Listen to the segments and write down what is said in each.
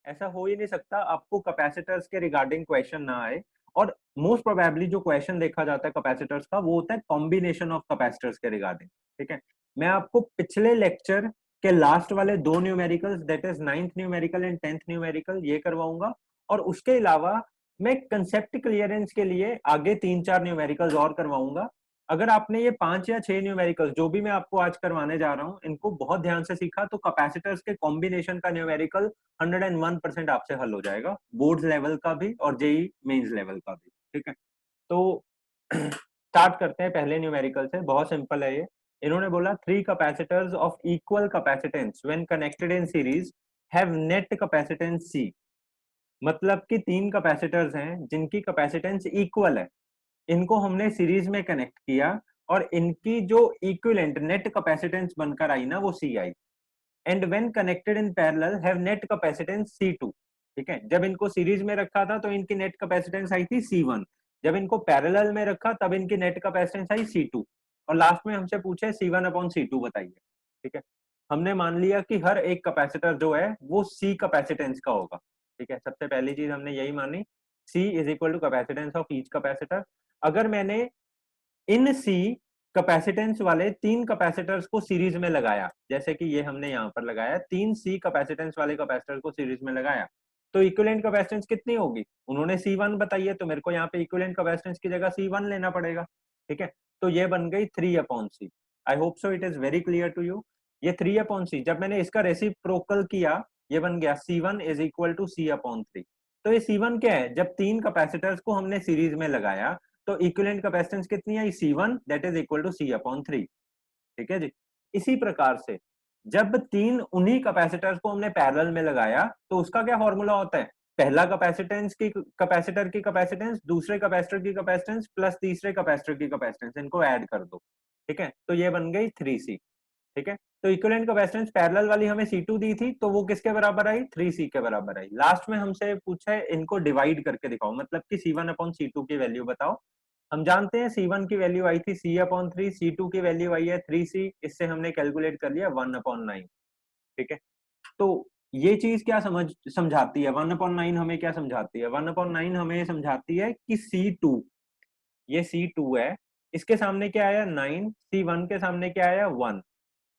ऐसा हो ही नहीं सकता आपको कैपेसिटर्स के रिगार्डिंग क्वेश्चन ना आए। और मोस्ट प्रोबेबली जो क्वेश्चन देखा जाता है कैपेसिटर्स का वो होता है कॉम्बिनेशन ऑफ कैपेसिटर्स के रिगार्डिंग। ठीक है, मैं आपको पिछले लेक्चर के लास्ट वाले दो numericals that is 9th numerical and 10th numerical ये करवाऊंगा, और उसके अलावा मैं कंसेप्ट क्लियरेंस के लिए आगे 3-4 न्यूमेरिकल्स और करवाऊंगा। अगर आपने ये 5 या 6 न्यूमेरिकल्स जो भी मैं आपको आज करवाने जा रहा हूँ इनको बहुत ध्यान से सीखा तो कैपेसिटर्स के कॉम्बिनेशन का न्यूमेरिकल 101% आपसे हल हो जाएगा, बोर्ड लेवल का भी और जेई मेंस लेवल का भी। ठीक है, तो स्टार्ट करते हैं पहले न्यूमेरिकल से। बहुत सिंपल है ये। इन्होंने बोला three capacitors of equal capacitance when connected in series have net capacitance C. मतलब कि तीन कैपेसिटर्स हैं जिनकी कैपेसिटेंस इक्वल है, इनको हमने सीरीज में कनेक्ट किया और इनकी जो इक्विवेलेंट नेट कैपेसिटेंस बनकर आई ना वो सी आई। And when connected in parallel have net capacitance C2। ठीक है, जब इनको सीरीज में रखा था तो इनकी नेट कैपेसिटेंस आई थी C1, जब इनको पैरेलल में रखा तब इनकी नेट कैपेसिटेंस आई C2, और लास्ट में हमसे पूछे C1/C2 बताइए। ठीक है, हमने मान लिया कि हर एक कैपेसिटर जो है वो C कैपेसिटेंस का होगा। ठीक है, सबसे पहली चीज हमने यही मानी, C is equal to capacitance of each capacitor. अगर मैंने इन सी कैपेसिटेंस वाले तीन कैपेसिटर्स को सीरीज में लगाया, जैसे कि ये हमने यहाँ पर लगाया, तीन सी कैपेसिटेंस वाले कैपेसिटर को सीरीज में लगाया, तो इक्विवेलेंट कैपेसिटेंस कितनी होगी? उन्होंने C1 बताई है तो मेरे को यहाँ पे इक्विवेलेंट कैपेसिटेंस की जगह C1 लेना पड़ेगा। ठीक है, तो ये बन गई 3/C। I hope so it is very clear to you. ये 3/C जब मैंने इसका रेसिप्रोकल किया ये बन गया C1 is equal to C/3। तो ये C1 क्या है? जब तीन कैपेसिटर्स को हमने सीरीज में लगाया तो इक्विवेलेंट कैपेसिटेंस कितनी आई? C1 that is equal to C/3। ठीक है जी। इसी प्रकार से जब तीन उन्हीं कैपेसिटर्स को हमने पैरेलल में लगाया तो उसका क्या फॉर्मूला होता है? पहला कैपेसिटेंस की कैपेसिटर की कैपेसिटेंस, दूसरे कैपेसिटर की कैपेसिटेंस प्लस तीसरे कैपेसिटर की कैपेसिटेंस, इनको ऐड कर दो। ठीक है, तो ये बन गई 3C। ठीक है, तो इक्विवेलेंट कैपेसिटेंस पैरेलल वाली हमें C2 दी थी तो वो किसके बराबर आई? 3C के बराबर आई। लास्ट में हमसे पूछा है इनको डिवाइड करके दिखाओ, मतलब कि C1/C2 की वैल्यू बताओ। हम जानते हैं C1 की वैल्यू आई थी C/3, C2 की वैल्यू आई है 3C, इससे हमने कैलकुलेट कर लिया 1/9। ठीक है, तो ये चीज क्या समझाती है? 1/9 हमें क्या समझाती है? 1/9 हमें समझाती है कि C2, ये C2 है, इसके सामने क्या आया? 9, C1 के सामने क्या आया? 1।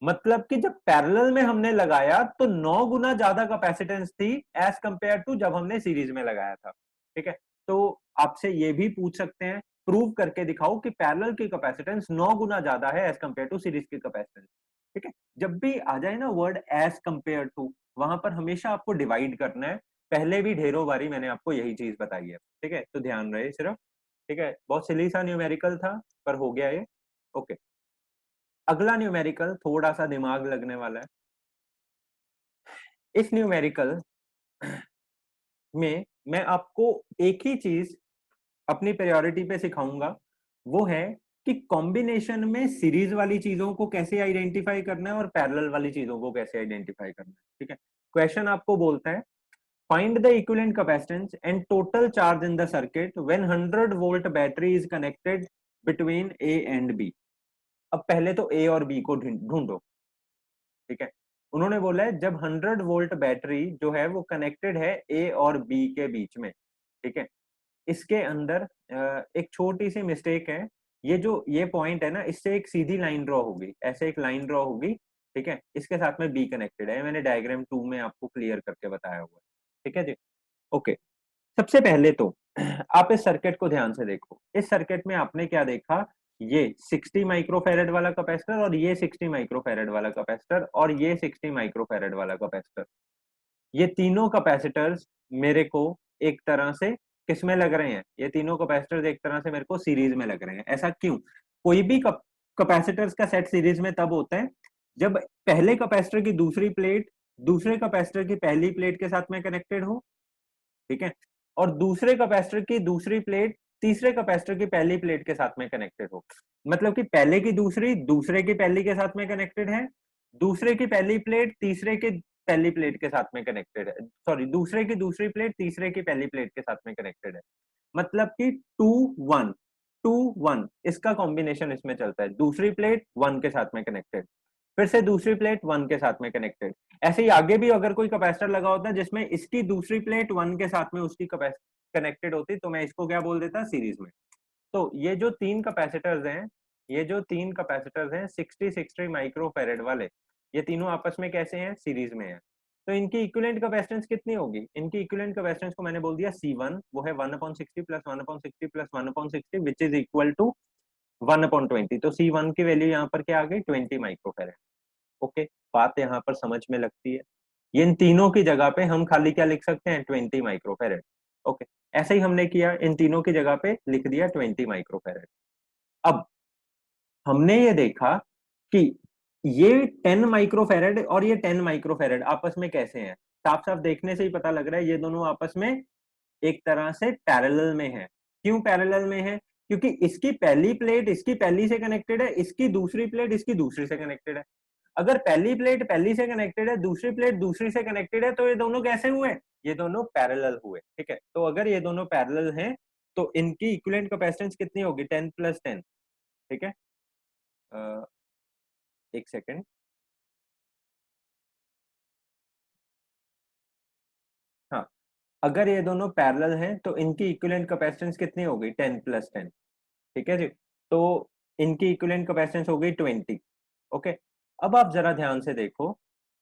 मतलब कि जब पैरेलल में हमने लगाया तो 9 गुना ज्यादा कैपेसिटेंस थी एज कंपेयर टू जब हमने सीरीज में लगाया था। ठीक है, तो आपसे ये भी पूछ सकते हैं प्रूव करके दिखाओ कि पैरेलल की कैपेसिटेंस 9 गुना ज्यादा है एज कंपेयर टू सीरीज की कैपेसिटेंस। ठीक है, जब भी आ जाए ना वर्ड एज कंपेयर टू, वहां पर हमेशा आपको डिवाइड करना है। पहले भी ढेरों बारी मैंने आपको यही चीज बताई है। ठीक है, तो ध्यान रहे सिर्फ। ठीक है, बहुत सिली सा न्यूमेरिकल था पर हो गया ये। ओके, अगला न्यूमेरिकल थोड़ा सा दिमाग लगने वाला है। इस न्यूमेरिकल में मैं आपको एक ही चीज अपनी प्रायोरिटी पे सिखाऊंगा, वो है कि कॉम्बिनेशन में सीरीज वाली चीजों को कैसे आइडेंटिफाई करना है और पैरेलल वाली चीजों को कैसे आइडेंटिफाई करना है। ठीक है, क्वेश्चन आपको बोलता है find the equivalent capacitance and total charge in the circuit when 100 volt battery is connected between A and B. अब पहले तो ए और बी को ढूंढो। ठीक है, उन्होंने बोला है जब 100 वोल्ट बैटरी जो है वो कनेक्टेड है ए और बी के बीच में। ठीक है, इसके अंदर एक छोटी सी मिस्टेक है। ये जो ये पॉइंट है ना, इससे एक सीधी लाइन ड्रॉ होगी, ऐसे एक लाइन ड्रॉ होगी। ठीक है, इसके साथ में बी कनेक्टेड है, मैंने डायग्राम 2 में आपको क्लियर करके बताया हुआ है। ठीक है जी। ओके, सबसे पहले तो आप इस सर्किट को ध्यान से देखो। इस सर्किट में आपने क्या देखा? ये 60 माइक्रोफैरड वाला कैपेसिटर और ये 60 माइक्रोफैरड वाला कैपेसिटर और ये 60 माइक्रोफैरड वाला कैपेसिटर। ये तीनों कैपेसिटर्स मेरे को एक तरह से किसमें लग रहे हैं? ये तीनों कैपेसिटर्स एक तरह से मेरे को सीरीज में लग रहे हैं। ऐसा क्यों? कोई भी कैपेसिटर्स का सेट सीरीज में तब होता है जब पहले कैपेसिटर की दूसरी प्लेट दूसरे कैपेसिटर की पहली प्लेट के साथ में कनेक्टेड हो। ठीक है, और दूसरे कैपेसिटर की दूसरी प्लेट तीसरे कैपेसिटर की पहली प्लेट के साथ में कनेक्टेड हो। मतलब कि पहले की दूसरी दूसरे की पहली के साथ में कनेक्टेड है, दूसरे की पहली प्लेट तीसरे की पहली प्लेट के साथ में कनेक्टेड है, सॉरी दूसरे की दूसरी प्लेट तीसरे की पहली प्लेट के साथ में कनेक्टेड है। मतलब कि 2 1 2 1 इसका कॉम्बिनेशन इसमें चलता है, दूसरी प्लेट 1 के साथ में कनेक्टेड। फिर से दूसरी प्लेट 1 के साथ में कनेक्टेड। ऐसे ही आगे भी अगर कोई कैपेसिटर लगा होता है जिसमें इसकी दूसरी प्लेट 1 के साथ में उसकी कनेक्टेड होती, तो मैं इसको क्या बोल देता, सीरीज में। तो ये जो तीन कैपेसिटर्स हैं, ये जो तीन कैपेसिटर्स हैं 60 माइक्रो फेरेड वाले, ये तीनों आपस में कैसे हैं, सीरीज में है। तो इनकी इक्विवेलेंट कैपेसिटेंस कितनी होगी, इनकी इक्विवेलेंट कैपेसिटेंस को मैंने बोल दिया C1, वो है 1/60 plus 1/60 plus 1/60 which is equal to 1/20। तो C1 की वैल्यू यहाँ पर क्या आ गई, 20 माइक्रो फेरेड। ओके, बात यहाँ पर समझ में लगती है। ये इन तीनों की जगह पे हम खाली क्या लिख सकते हैं, 20 माइक्रो फेरेड। ओके, ऐसे ही हमने किया, इन तीनों की जगह पे लिख दिया 20 माइक्रो फेरेड। अब हमने ये देखा कि ये 10 माइक्रोफैरेड और ये 10 माइक्रोफैरेड आपस में कैसे हैं। साफ साफ देखने से ही पता लग रहा है ये दोनों आपस में एक तरह से पैरेलल में है। क्यों पैरेलल में है, क्योंकि इसकी पहली प्लेट इसकी पहली से कनेक्टेड है, इसकी दूसरी प्लेट इसकी दूसरी से कनेक्टेड है। अगर पहली प्लेट पहली से कनेक्टेड है, दूसरी प्लेट दूसरी से कनेक्टेड है, तो ये दोनों कैसे हुए, ये दोनों पैरेलल हुए। ठीक है, तो अगर ये दोनों पैरेलल हैं तो इनकी इक्विवेलेंट कैपेसिटेंस कितनी होगी, 10 + 10। ठीक है, एक सेकेंड। हाँ, अगर ये दोनों पैरेलल हैं तो इनकी इक्विवेलेंट कैपेसिटेंस कितनी होगी, 10 + 10। ठीक है जी, तो इनकी इक्विवेलेंट कैपेसिटेंस हो गई 20। ओके, अब आप जरा ध्यान से देखो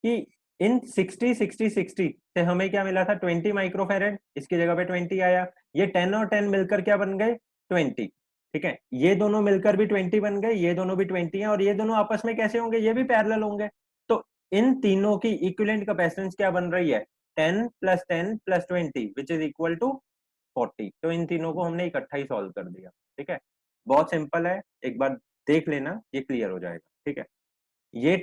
कि इन 60 60 60 से हमें क्या मिला था, 20 माइक्रोफैरेड, इसकी जगह पे 20 आया। ये 10 और 10 मिलकर क्या बन गए, 20। ठीक है, ये दोनों मिलकर भी 20 बन गए, ये दोनों भी 20 हैं, और ये दोनों आपस में कैसे होंगे, ये भी पैरेलल होंगे। तो इन तीनों की इक्विवेलेंट कैपेसिटेंस क्या बन रही है, 10 + 10 + 20 विच इज इक्वल टू 40। तो इन तीनों को हमने इकट्ठा ही सॉल्व कर दिया। ठीक है, बहुत सिंपल है, एक बार देख लेना, ये क्लियर हो जाएगा। ठीक है, ये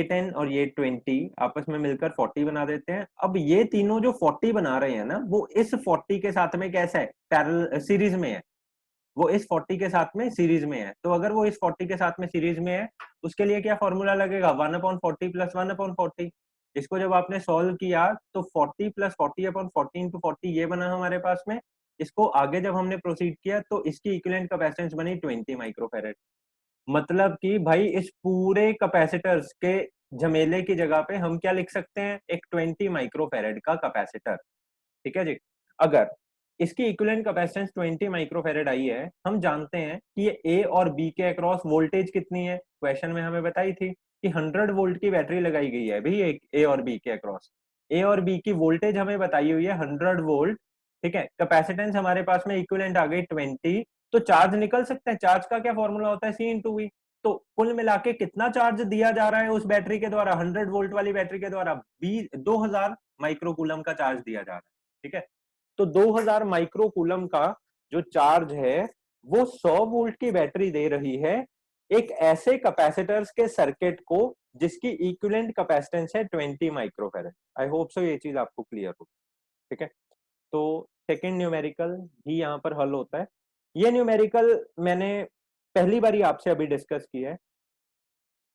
10 और ये 20 आपस में मिलकर 40 बना देते हैं। अब ये तीनों जो 40 बना रहे हैं ना, वो इस 40 के साथ में कैसा है, पैरेलल सीरीज में है। वो इस 40 के साथ में सीरीज में है। तो अगर वो इस 40 के साथ में सीरीज में है, उसके लिए क्या फॉर्मूला लगेगा, 1/40 + 1/40। इसको जब आपने सॉल्व किया तो 40 + 40/40 × 40 ये बना हमारे पास में। इसको आगे जब हमने प्रोसीड किया तो इसकी इक्विवेलेंट कैपेसिटेंस बनी 20 माइक्रोफैरेड। मतलब कि भाई इस पूरे कैपेसिटर्स के झमेले की जगह पे हम क्या लिख सकते हैं, एक 20 माइक्रोफैरेड का कैपेसिटर। ठीक है जी, अगर इसकी इक्विवेलेंट कैपेसिटेंस 20 माइक्रोफैरेड आई है, हम जानते हैं कि ये ए और बी के अक्रॉस वोल्टेज कितनी है, क्वेश्चन में हमें बताई थी कि 100 वोल्ट की बैटरी लगाई गई है भाई एक ए और बी के अक्रॉस। ए और बी की वोल्टेज हमें बताई हुई है 100 वोल्ट। ठीक है, कैपेसिटेंस हमारे पास में इक्विवेलेंट आ गई 20। तो चार्ज निकल सकते हैं, चार्ज का क्या फॉर्मूला होता है, C × V। तो कुल मिला के कितना चार्ज दिया जा रहा है उस बैटरी के द्वारा, 100 वोल्ट वाली बैटरी के द्वारा 2000 माइक्रोकूलम का चार्ज दिया जा रहा है। ठीक है, तो 2000 माइक्रोकूलम का जो चार्ज है वो 100 वोल्ट की बैटरी दे रही है एक ऐसे कैपेसिटर्स के सर्किट को जिसकी इक्विवेलेंट कैपेसिटेंस है 20 माइक्रोफैरेड। आई होप सो ये चीज आपको क्लियर हो। ठीक है, तो सेकंड न्यूमेरिकल ही यहाँ पर हल होता है। ये न्यूमेरिकल मैंने पहली बार आपसे अभी डिस्कस किया है,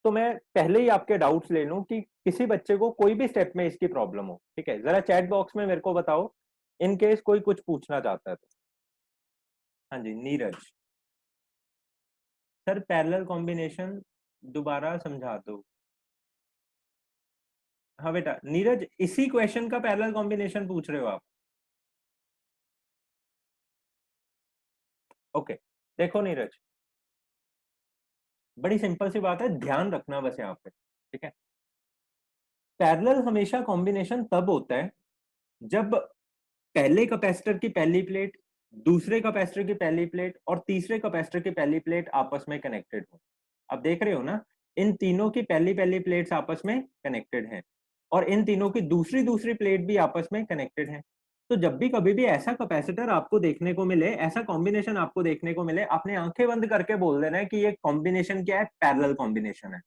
तो मैं पहले ही आपके डाउट्स ले लूं कि किसी बच्चे को कोई भी स्टेप में इसकी प्रॉब्लम हो। ठीक है, जरा चैट बॉक्स में मेरे को बताओ इन केस कोई कुछ पूछना चाहता है तो। हाँ जी, नीरज। सर पैरेलल कॉम्बिनेशन दोबारा समझा दो। हाँ बेटा, नीरज इसी क्वेश्चन का पैरेलल कॉम्बिनेशन पूछ रहे हो आप। ओके, देखो नीरज, बड़ी सिंपल सी बात है, ध्यान रखना बस यहाँ पे। ठीक है, पैरेलल हमेशा कॉम्बिनेशन तब होता है जब पहले कैपेसिटर की पहली प्लेट दूसरे कैपेसिटर की पहली प्लेट और तीसरे कैपेसिटर की पहली प्लेट आपस में कनेक्टेड हो। अब देख रहे हो ना, इन तीनों की पहली पहली प्लेट्स आपस में कनेक्टेड हैं और इन तीनों की दूसरी दूसरी प्लेट भी आपस में कनेक्टेड है। तो जब भी कभी भी ऐसा कैपेसिटर आपको देखने को मिले, ऐसा कॉम्बिनेशन आपको देखने को मिले, आपने आंखें बंद करके बोल देना है कि ये कॉम्बिनेशन क्या है, पैरेलल कॉम्बिनेशन है।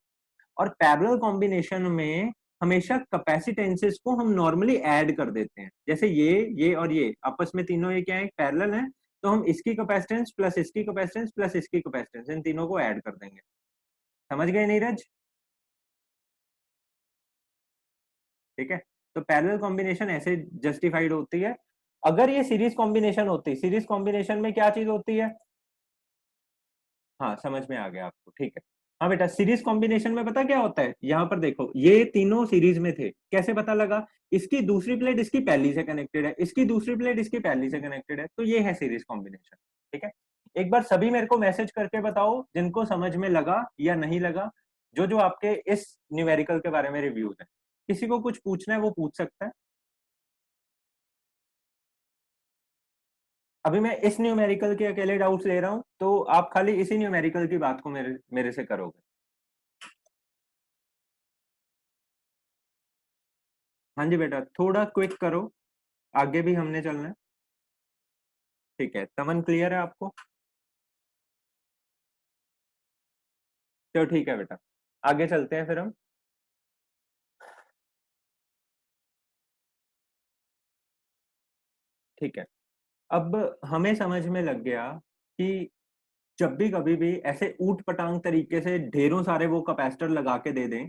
और पैरेलल कॉम्बिनेशन में हमेशा कैपेसिटेंसेस को हम नॉर्मली ऐड कर देते हैं। जैसे ये और ये आपस में तीनों ये क्या है, पैरेलल है, तो हम इसकी कैपेसिटेंस प्लस इसकी कैपेसिटेंस प्लस इसकी कैपेसिटेंस इन तीनों को ऐड कर देंगे। समझ गए नीरज? ठीक है, तो पैरेलल कॉम्बिनेशन ऐसे जस्टिफाइड होती है। अगर ये सीरीज कॉम्बिनेशन होती, सीरीज कॉम्बिनेशन में क्या चीज होती है, हाँ समझ में आ गया आपको। ठीक है, हाँ बेटा, सीरीज कॉम्बिनेशन में पता क्या होता है, यहाँ पर देखो ये तीनों सीरीज में थे, कैसे पता लगा, इसकी दूसरी प्लेट इसकी पहली से कनेक्टेड है, इसकी दूसरी प्लेट इसकी पहली से कनेक्टेड है, तो ये है सीरीज कॉम्बिनेशन। ठीक है, एक बार सभी मेरे को मैसेज करके बताओ जिनको समझ में लगा या नहीं लगा, जो जो आपके इस न्यूमेरिकल के बारे में रिव्यूज है। किसी को कुछ पूछना है वो पूछ सकता है। अभी मैं इस न्यूमेरिकल के अकेले डाउट्स ले रहा हूँ, तो आप खाली इसी न्यूमेरिकल की बात को मेरे मेरे से करोगे। हाँ जी बेटा, थोड़ा क्विक करो, आगे भी हमने चलना है। ठीक है, तमन क्लियर है आपको? चलो ठीक है बेटा, आगे चलते हैं फिर हम। ठीक है, अब हमें समझ में लग गया कि जब भी कभी भी ऐसे ऊट पटांग तरीके से ढेरों सारे वो कैपेसिटर लगा के दे दें,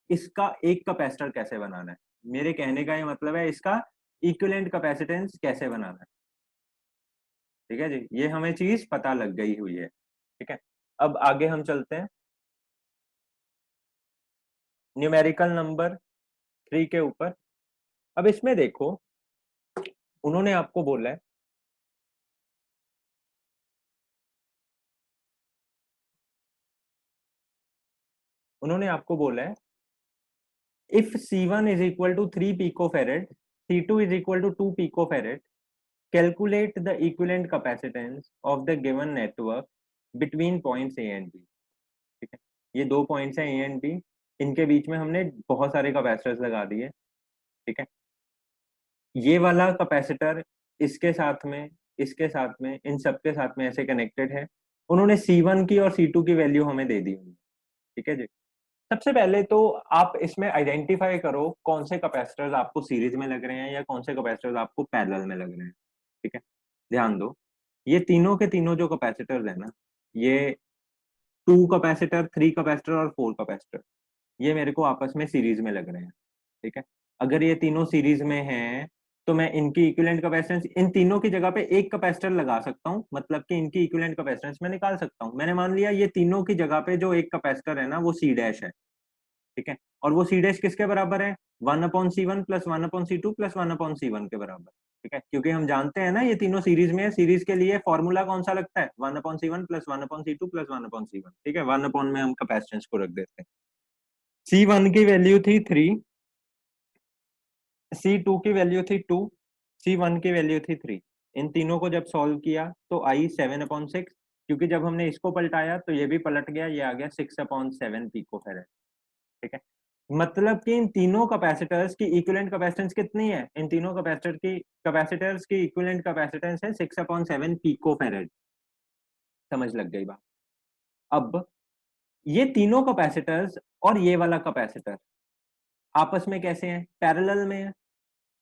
इसका एक कैपेसिटर कैसे बनाना है, मेरे कहने का ये मतलब है इसका इक्विवेलेंट कैपेसिटेंस कैसे बनाना है। ठीक है जी, ये हमें चीज पता लग गई हुई है। ठीक है, अब आगे हम चलते हैं न्यूमेरिकल नंबर 3 के ऊपर। अब इसमें देखो, उन्होंने आपको बोला है, उन्होंने आपको बोला है if C1 is equal to 3 picofarad, C2 is equal to 2 picofarad, calculate the equivalent capacitance of the given network between points A and B। ठीक है, ये दो पॉइंट्स हैं A एंड B, इनके बीच में हमने बहुत सारे कैपेसिटर्स लगा दिए। ठीक है, ये वाला कैपेसिटर इसके साथ में, इसके साथ में, इन सबके साथ में ऐसे कनेक्टेड है। उन्होंने C1 की और C2 की वैल्यू हमें दे दी हुई है। ठीक है जी, सबसे पहले तो आप इसमें आइडेंटिफाई करो कौन से कैपेसिटर्स आपको सीरीज में लग रहे हैं या कौन से कैपेसिटर्स आपको पैरेलल में लग रहे हैं। ठीक है, ध्यान दो, ये तीनों के तीनों जो कैपेसिटर्स है ना, ये 2 कैपेसिटर, 3 कैपेसिटर और 4 कैपेसिटर, ये मेरे को आपस में सीरीज में लग रहे हैं। ठीक है, अगर ये तीनों सीरीज में हैं तो मैं इनकी इक्विवेलेंट कैपेसिटेंस इन तीनों की जगह पे एक कैपेसिटर लगा सकता हूँ, मतलब कि इनकी इक्विवेलेंट कैपेसिटेंस मैं निकाल सकता हूँ। मैंने मान लिया ये तीनों की जगह पे जो एक कैपेसिटर है ना वो सी डैश है। ठीक है, और वो सी डैश किसके बराबर है, 1/C1 plus 1/C2 plus 1/C1 के बराबर। ठीक है, क्योंकि हम जानते हैं ना ये तीनों सीरीज में है, सीरीज के लिए फॉर्मूला कौन सा लगता है, 1/C1 plus 1/C2 plus 1/C1। ठीक है, 1 में हम कैपेसिटेंस को रख देते हैं। C1 की वैल्यू थी 3, C2 की वैल्यू थी 2, C1 की वैल्यू थी 3। इन तीनों को जब सॉल्व किया तो आई 7/6, क्योंकि जब हमने इसको पलटाया तो ये भी पलट गया, ये आ गया 6/7 पिको फेरेड। ठीक है, मतलब कि इन तीनों कैपेसिटर्स की इक्विवेलेंट कैपेसिटेंस कितनी है, इन तीनों कैपेसिटर्स की इक्विवेलेंट कैपेसिटेंस है 6/7 पिको फेरेड। समझ लग गई बात? अब ये तीनों कैपेसिटर्स और ये वाला कैपेसिटर आपस में कैसे हैं, पैरेलल में है।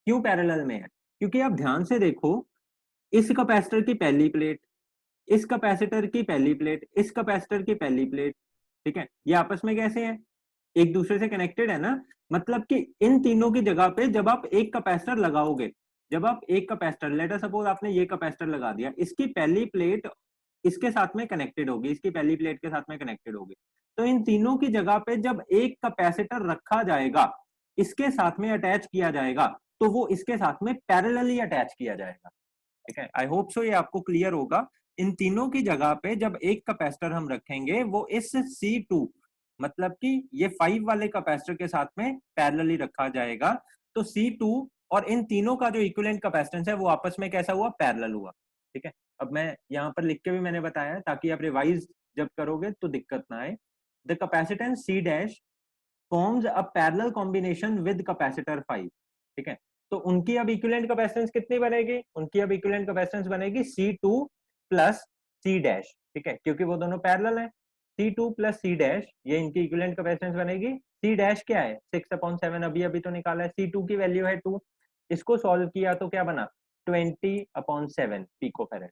क्यों पैरेलल में है, क्योंकि आप ध्यान से देखो, इस कैपेसिटर की पहली प्लेट, इस कैपेसिटर की पहली प्लेट, इस कैपेसिटर की पहली प्लेट, ठीक है, ये आपस में कैसे हैं, एक दूसरे से कनेक्टेड है ना। मतलब कि इन तीनों की जगह पे जब आप एक कैपेसिटर लगाओगे, जब आप एक कैपेसिटर, लेट अस सपोज आपने ये कैपेसिटर लगा दिया, इसकी पहली प्लेट इसके साथ में कनेक्टेड होगी, इसकी पहली प्लेट के साथ में कनेक्टेड होगी, तो इन तीनों की जगह पे जब एक कैपेसिटर रखा जाएगा, इसके साथ में अटैच किया जाएगा, तो वो इसके साथ में पैरेलली अटैच किया जाएगा। ठीक है, आई होप सो ये आपको क्लियर होगा। इन तीनों की जगह पे जब एक कैपेसिटर हम रखेंगे वो इस C2, मतलब कि ये 5 वाले कैपेसिटर के साथ में पैरेलली रखा जाएगा, तो C2 और इन तीनों का जो इक्विवेलेंट कैपेसिटेंस है वो आपस में कैसा हुआ, पैरेलल हुआ। ठीक है, अब मैं यहाँ पर लिख के भी मैंने बताया ताकि आप रिवाइज जब करोगे तो दिक्कत ना आए। The capacitance C dash forms a parallel combination with capacitor 5। ठीक है, तो उनकी अब इक्विवेलेंट कैपेसिटेंस कितनी बनेगी, उनकी अब इक्विवेलेंट कैपेसिटेंस बनेगी C2 प्लस C डैश। ठीक है, क्योंकि वो दोनों पैरेलल हैं, C2 प्लस C डैश, ये इनकी इक्विवेलेंट कैपेसिटेंस बनेगी। C डैश क्या है, 6/7, अभी अभी तो निकाला है। C2 की वैल्यू है 2, इसको सॉल्व किया तो क्या बना, 20/7 पिको फेरेड।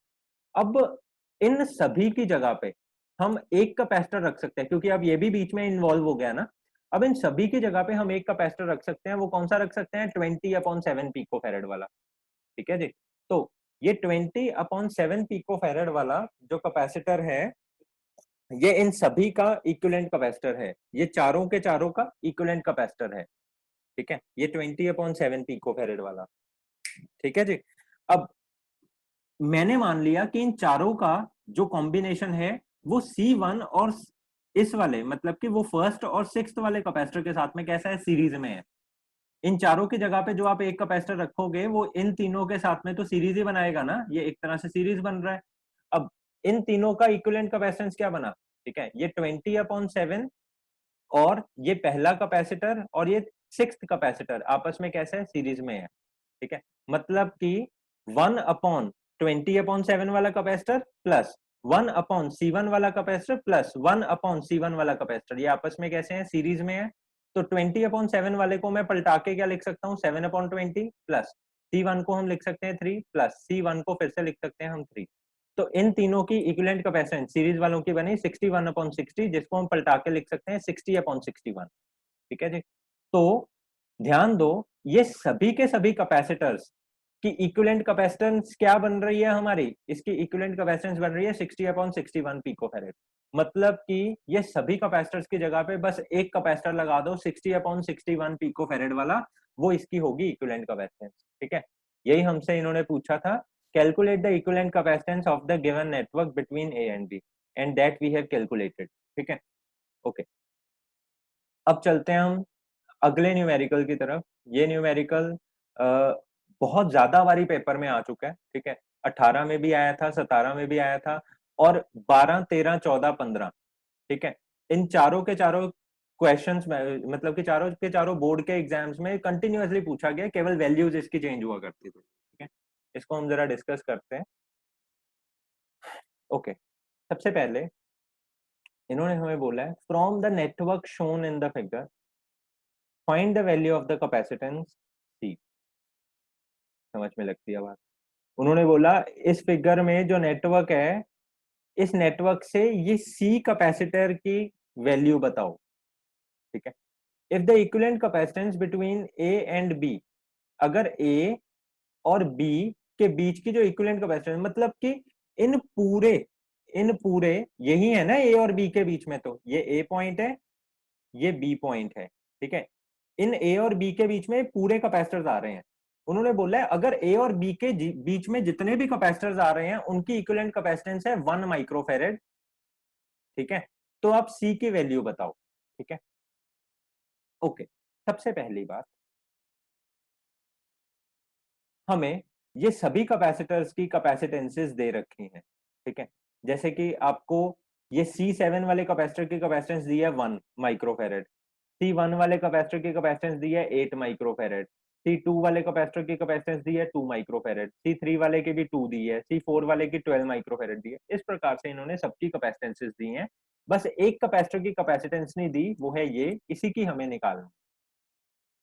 अब इन सभी की जगह पे हम एक कैपेसिटर रख सकते हैं, क्योंकि अब ये भी बीच में इन्वॉल्व हो गया ना। अब इन सभी की जगह पे हम एक कैपेसिटर रख सकते हैं, वो कौन सा रख सकते हैं, 20/7 पिको फेरेड वाला। ठीक है जी, तो ये 20/7 पिको फेरेड वाला जो कैपेसिटर है, ये इन सभी का इक्विवेलेंट कैपेसिटर है, ये चारों के चारों का इक्विवेलेंट कैपेसिटर है, ठीक है, ये 20/7 पिकोफैरेड वाला, ठीक है जी। अब मैंने मान लिया कि इन चारों का जो कॉम्बिनेशन है वो C1 और इस वाले मतलब कि वो फर्स्ट और सिक्स्थ वाले कैपेसिटर के साथ में कैसा है, सीरीज में है। इन चारों की जगह पे जो आप एक कैपेसिटर रखोगे वो इन तीनों के साथ में तो सीरीज ही बनाएगा ना, ये एक तरह से सीरीज बन रहा है। अब इन तीनों का इक्विवेलेंट कैपेसिटेंस क्या बना, ठीक है, ये 20/7 और ये पहला कैपेसिटर और ये सिक्स्थ कैपेसिटर आपस में कैसे है, सीरीज में है, ठीक है। मतलब कि 1/20/7 वाला कैपेसिटर प्लस 1/C1 वाला कैपेसिटर प्लस 1/C1 वाला कैपेसिटर, ये आपस में कैसे हैं, सीरीज में है। तो 20/7 वाले को मैं पलटा के क्या लिख सकता हूँ, 7/20 प्लस C1 को हम लिख सकते हैं 3 प्लस C1 को फिर से लिख सकते हैं हम 3। तो इन तीनों की इक्विवेलेंट कैपेसिटेंस सीरीज वालों की बनी 61/60, जिसको हम पलटा के लिख सकते हैं 60/61, ठीक है जी। तो ध्यान दो, ये सभी के सभी कैपेसिटर्स की इक्विवेलेंट कैपेसिटेंस क्या बन रही है हमारी, इसकी इक्विवेलेंट कैपेसिटेंस बन रही है 60/61 पिकोफैरेड। मतलब कि ये सभी कैपेसिटर्स की जगह पे बस एक कैपेसिटर लगा दो 60/61 पिकोफैरेड वाला, वो इसकी होगी इक्विवेलेंट कैपेसिटेंस, ठीक है। यही हमसे इन्होंने पूछा था, calculate the equivalent capacitance of the given network between A and B and that we have calculated, ठीक है, ओके। अब चलते हैं हम अगले न्यूमेरिकल की तरफ। ये न्यूमेरिकल बहुत ज्यादा बारी पेपर में आ चुका है, ठीक है, 18 में भी आया था, 17 में भी आया था और 12, 13, 14, 15, ठीक है। इन चारों के चारों क्वेश्चंस में मतलब कि चारों के चारों बोर्ड के एग्जाम्स में कंटिन्यूअसली पूछा गया, केवल वैल्यूज इसकी चेंज हुआ करती थी, ठीक है। इसको हम जरा डिस्कस करते हैं, ओके। सबसे पहले इन्होंने हमें बोला है, from the network shown in the figure find the value of the capacitance C. समझ में लगती है बात। उन्होंने बोला इस फिगर में जो नेटवर्क है, इस नेटवर्क से ये सी कैपेसिटर की वैल्यू बताओ, ठीक है। If the equivalent capacitance between A and B, अगर ए और बी के बीच की जो इक्विवेलेंट कैपेसिटेंस मतलब कि इन पूरे यही है ना ए और बी के बीच में, तो ये ए पॉइंट है, ये बी पॉइंट है, ठीक है। इन ए और बी के बीच में पूरे कैपेसिटर्स आ रहे हैं। उन्होंने बोला है अगर ए और बी के बीच में जितने भी कैपेसिटर्स आ रहे हैं उनकी इक्विवेलेंट कैपेसिटेंस है 1 माइक्रोफैरेड, ठीक है। तो आप सी की वैल्यू बताओ, ठीक है, ओके। सबसे पहली बात, हमें ये सभी कैपेसिटर्स की कैपेसिटेंसेस दे रखी हैं, ठीक है। जैसे कि आपको ये C7 वाले कैपेसिटर की कैपेसिटेंस दी है 1 माइक्रोफैरेड, C1 वाले कैपेसिटर की कैपेसिटेंस दी है 8 माइक्रोफैरेड, C2 वाले कैपेसिटर की कैपेसिटेंस दी है 2 माइक्रोफैरेड, C3 वाले की भी 2 दी है, C4 वाले की 12 माइक्रोफैरेड दी है। इस प्रकार से इन्होंने सबकी कैपेसिटेंसेस दी हैं। बस एक कैपेसिटर की कैपेसिटेंस नहीं दी, वो है ये, इसी की हमें निकालना।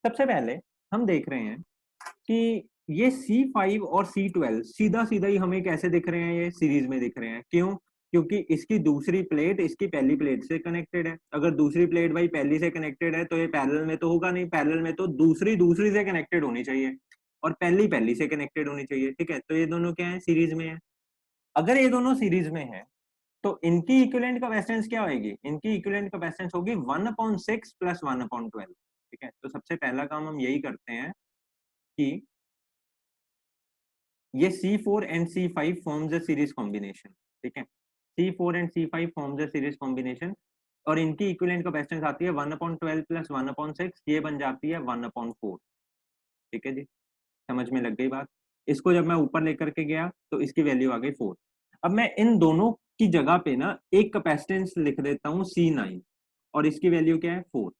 सबसे पहले हम देख रहे हैं कि ये C5 और C12 सीधा सीधा ही हमें कैसे दिख रहे हैं, ये सीरीज में दिख रहे हैं। क्यों? क्योंकि इसकी दूसरी प्लेट इसकी पहली प्लेट से कनेक्टेड है। अगर दूसरी प्लेट भाई पहली से कनेक्टेड है तो ये पैरेलल में तो होगा नहीं, पैरेलल में तो दूसरी दूसरी से कनेक्टेड होनी चाहिए और पहली पहली से कनेक्टेड होनी चाहिए, ठीक है। तो ये दोनों क्या है, सीरीज में है। अगर ये दोनों सीरीज में है तो इनकी इक्विवेलेंट कैपेसिटेंस क्या होगी, इनकी इक्विवेलेंट कैपेसिटेंस होगी 1/6 प्लस 1/12, ठीक है। तो सबसे पहला काम हम यही करते हैं कि ये C4 and C5 forms a series combination, ठीक है। C4 and C5 forms a series combination और इनकी इक्विवेलेंट कैपेसिटेंस आती है 1/12 प्लस 1/6, ये बन जाती है 1/4, ठीक है जी। समझ में लग गई बात। इसको जब मैं ऊपर लेकर के गया तो इसकी वैल्यू आ गई 4। अब मैं इन दोनों की जगह पे ना एक कैपेसिटेंस लिख देता हूँ C9 और इसकी वैल्यू क्या है 4,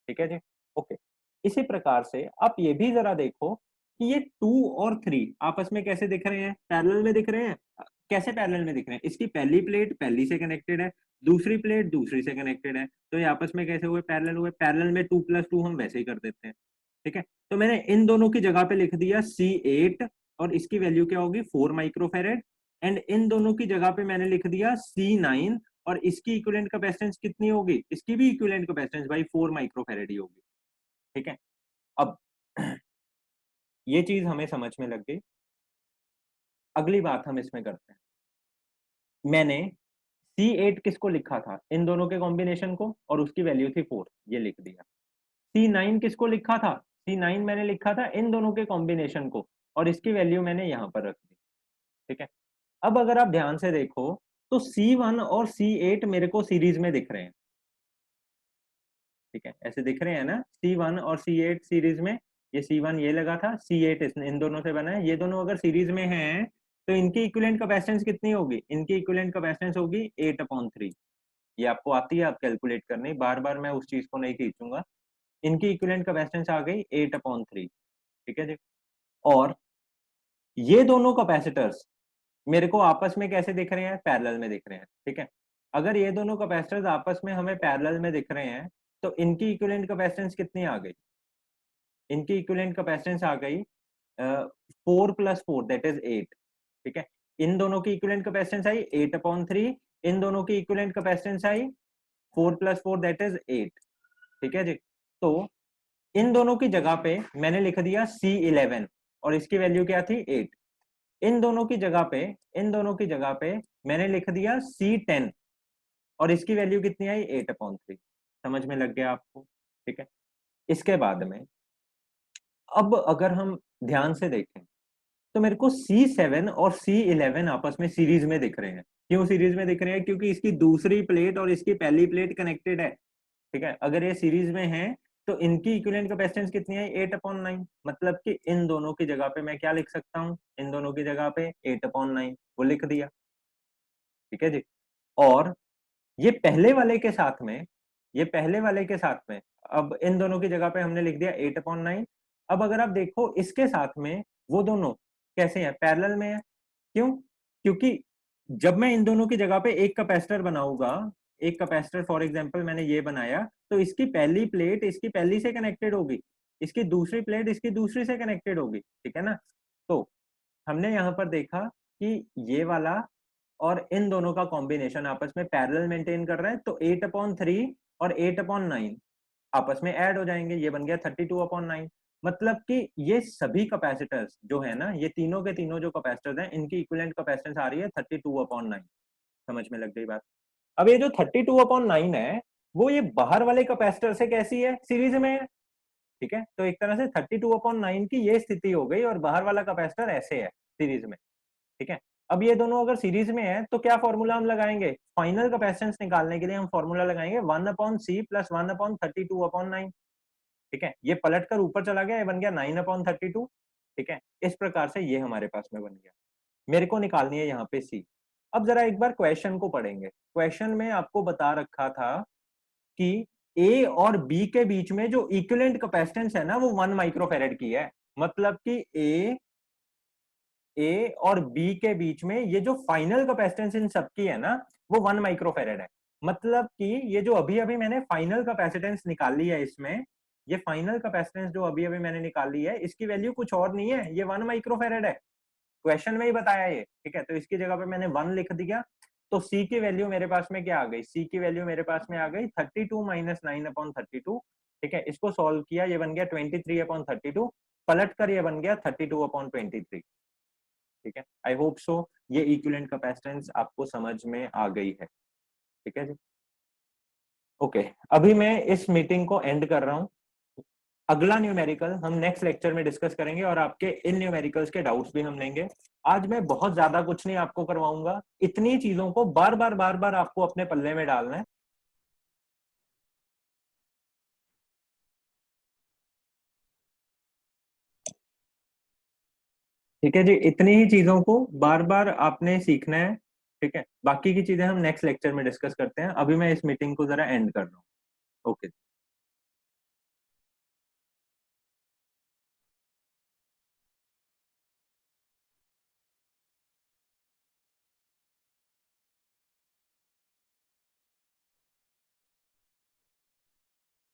ठीक है जी, ओके। इसी प्रकार से आप ये भी जरा देखो कि ये 2 और 3 आपस में कैसे दिख रहे हैं, पैरेलल में दिख रहे हैं। कैसे पैरेलल में दिख रहे हैं, इसकी पहली प्लेट पहली से कनेक्टेड है, दूसरी प्लेट दूसरी से कनेक्टेड है, तो ये आपस में कैसे हुए, पैरेलल हुए। पैरेलल में 2 + 2 हम वैसे ही कर देते हैं, ठीक है। तो मैंने इन दोनों की जगह पे लिख दिया C8 और इसकी वैल्यू क्या होगी 4 माइक्रोफैरेड, एंड इन दोनों की जगह पे मैंने लिख दिया C9 और इसकी इक्विवेलेंट कैपेसिटेंस कितनी होगी, इसकी भी इक्विवेलेंट कैपेसिटेंस भाई 4 माइक्रोफैरेड ही होगी, ठीक है। अब ये चीज हमें समझ में लग गई। अगली बात हम इसमें करते हैं। मैंने C8 किसको लिखा था, इन दोनों के कॉम्बिनेशन को, और उसकी वैल्यू थी 4, ये लिख दिया। C9 किसको लिखा था, C9 मैंने लिखा था इन दोनों के कॉम्बिनेशन को, और इसकी वैल्यू मैंने यहाँ पर रख दी। ठीक है, अब अगर आप ध्यान से देखो तो C1 और C8 मेरे को सीरीज में दिख रहे हैं। ठीक है, ऐसे दिख रहे हैं ना, C1 और C8 सीरीज में, ये C1 ये लगा था, C8 इन दोनों से बना है, ये दोनों अगर सीरीज में हैं तो इनकी इक्विवेलेंट कैपेसिटेंस कितनी होगी, इनकी इक्विवेलेंट कैपेसिटेंस होगी 8/3। ये आपको आती है, आप कैलकुलेट करने, बार बार मैं उस चीज को नहीं खींचूंगा। इनकी इक्विवेलेंट कैपेसिटेंस आ गई 8/3। ठीक है जी, और ये दोनों कैपेसिटर्स मेरे को आपस में कैसे दिख रहे हैं, पैरेलल में दिख रहे हैं। ठीक है, अगर ये दोनों कैपेसिटर्स आपस में हमें पैरेलल में दिख रहे हैं तो इनकी इक्विवेलेंट कैपेसिटेंस कितनी आ गई, इनकी इक्विवेलेंट कैपेसिटेंस आ गई 4 + 4 दैट इज 8। ठीक है, इन दोनों की इक्विवेलेंट कैपेसिटेंस आई 8/3, इन दोनों की equivalent capacitance I 4 + 4 that is 8। ठीक है जी, तो इन दोनों की जगह पे मैंने लिख दिया C11 और इसकी वैल्यू क्या थी 8। इन दोनों की जगह पे, इन दोनों की जगह पे मैंने लिख दिया C10 और इसकी वैल्यू कितनी आई 8/3। समझ में लग गया आपको। ठीक है, इसके बाद में अब अगर हम ध्यान से देखें तो मेरे को C7 और C11 आपस में सीरीज में दिख रहे हैं। क्यों सीरीज में दिख रहे हैं, क्योंकि इसकी दूसरी प्लेट और इसकी पहली प्लेट कनेक्टेड है। ठीक है, अगर ये सीरीज में है तो इनकी इक्विवेलेंट कैपेसिटेंस कितनी है 8/9, मतलब कि इन दोनों की जगह पे मैं क्या लिख सकता हूँ, इन दोनों की जगह पे 8/9 वो लिख दिया। ठीक है जी, और ये पहले वाले के साथ में, ये पहले वाले के साथ में, अब इन दोनों की जगह पे हमने लिख दिया 8/9। अब अगर आप देखो इसके साथ में वो दोनों कैसे हैं, पैरेलल में है। क्यों, क्योंकि जब मैं इन दोनों की जगह पे एक कैपेसिटर बनाऊंगा, एक कैपेसिटर फॉर एग्जांपल मैंने ये बनाया, तो इसकी पहली प्लेट इसकी पहली से कनेक्टेड होगी, इसकी दूसरी प्लेट इसकी दूसरी से कनेक्टेड होगी। ठीक है ना, तो हमने यहाँ पर देखा कि ये वाला और इन दोनों का कॉम्बिनेशन आपस में पैरेलल मेंटेन कर रहा है, तो 8/3 और 8/9 आपस में ऐड हो जाएंगे, ये बन गया 32/9। मतलब कि ये सभी कैपेसिटर्स जो है ना, ये तीनों के तीनों जो कैपेसिटर्स हैं, इनकी इक्विवेलेंट कैपेसिटेंस आ रही है 32/9। समझ में लग गई बात। अब ये जो 32/9 है वो ये बाहर वाले कैपेसिटर से कैसी है, सीरीज में है। ठीक है, तो एक तरह से 32/9 की ये स्थिति हो गई और बाहर वाला कैपेसिटर ऐसे है सीरीज में। ठीक है, अब ये दोनों अगर सीरीज में है तो क्या फॉर्मूला हम लगाएंगे, फाइनल कैपेसिटेंस निकालने के लिए हम फॉर्मूला लगाएंगे 1/C + 1/32/9। ठीक है, ये पलट कर ऊपर चला गया, ये बन गया 9/32। ठीक है, इस प्रकार से ये हमारे पास में बन गया। मेरे को निकालनी है यहाँ पे C। अब जरा एक बार क्वेश्चन को पढ़ेंगे। क्वेश्चन में आपको बता रखा था कि A और B के बीच में जो इक्विवेलेंट कैपेसिटेंस है ना वो 1 माइक्रोफैरेड की है। मतलब कि ए और बी के बीच में ये जो फाइनल कैपेसिटेंस इन सबकी है ना वो 1 माइक्रोफैरेड है। मतलब कि ये जो अभी अभी मैंने फाइनल कैपेसिटेंस निकाली है इसमें, ये फाइनल कैपेसिटेंस जो अभी अभी मैंने निकाली है इसकी वैल्यू कुछ और नहीं है, ये 1 माइक्रोफैरेड है। क्वेश्चन में ही बताया ये। ठीक है, तो इसकी जगह पे मैंने 1 लिख दिया। तो सी की वैल्यू मेरे पास में क्या आ गई, सी की वैल्यू मेरे पास में आ गई 32 - 9/32। ठीक है, इसको सॉल्व किया, ये बन गया 23/32। पलट कर ये बन गया 32/23। ठीक है, आई होप सो ये इक्विवेलेंट कैपेसिटेंस आपको समझ में आ गई है। ठीक है जी, ओके, अभी मैं इस मीटिंग को एंड कर रहा हूं। अगला न्यूमेरिकल हम नेक्स्ट लेक्चर में डिस्कस करेंगे और आपके इन न्यूमेरिकल्स के डाउट्स भी हम लेंगे। आज मैं बहुत ज्यादा कुछ नहीं आपको करवाऊंगा, इतनी चीजों को बार बार आपको अपने पल्ले में डालना है। ठीक है जी, इतनी ही चीजों को बार बार आपने सीखना है। ठीक है, बाकी की चीजें हम नेक्स्ट लेक्चर में डिस्कस करते हैं, अभी मैं इस मीटिंग को जरा एंड कर रहा हूँ। ओके।